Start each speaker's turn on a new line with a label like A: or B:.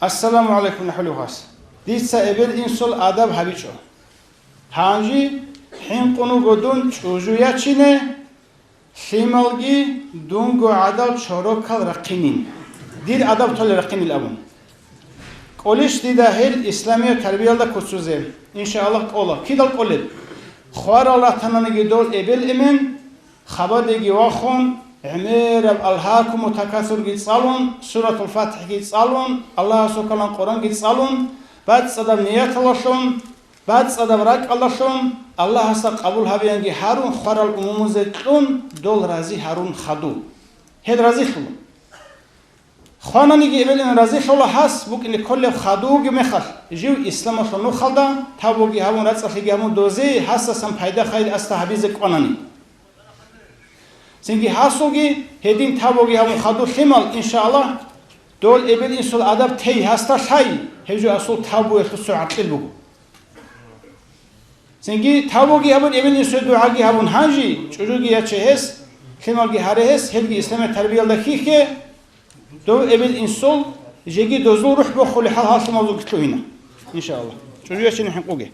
A: السلام عليكم نحلو هاس ديتسا إبل إنسول آداب هبيشو هانجي حين قنو قدون چوجويا چينه خيمالجي دونغو عدال چوروكال رقينين دير آداب طول رقين الأبون قولش ديدا هيل إسلامي تربية دا كتسوزه إن شاء الله قولا كيدال قولد خوار الله تنانجي دول إبل إمن خبادگی واخون عمر الهاكم متكاثر گیت سالون سورة الفاتح گیت سالون الله سبحانه قرآن گیت سالون بعد صدام نیت اللهشون بعد صدام راک اللهشون الله هست قبول هبیانگی هارون خوار الامم زدون دول رازی هارون خدو هد رازی خلو خوانانگی اول این رازی خلو هست بک این کل خدو گی مخل جو اسلام شنو خلدا تابوگی همون رزقی همون دوزی هست سم پیدا خیلی است حبیز قانانی سنگی هستوگی هدیم تابوگی همون خدو خیمال انشاءالله دول ابل اینسول ادب تی هستا شای هجو اصول تابو اختصو عقل بگو سنگی تابوگی همون ابل اینسول دعاگی همون هنجی چجوگی یا چه هست خیمالگی هره هست هدگی اسلام تربیه لکی که دول ابل اینسول جگی دوزو روح بخولی حال هاش موضوع کتلو هنا انشاءالله چجوگی یا چه نحن قوگی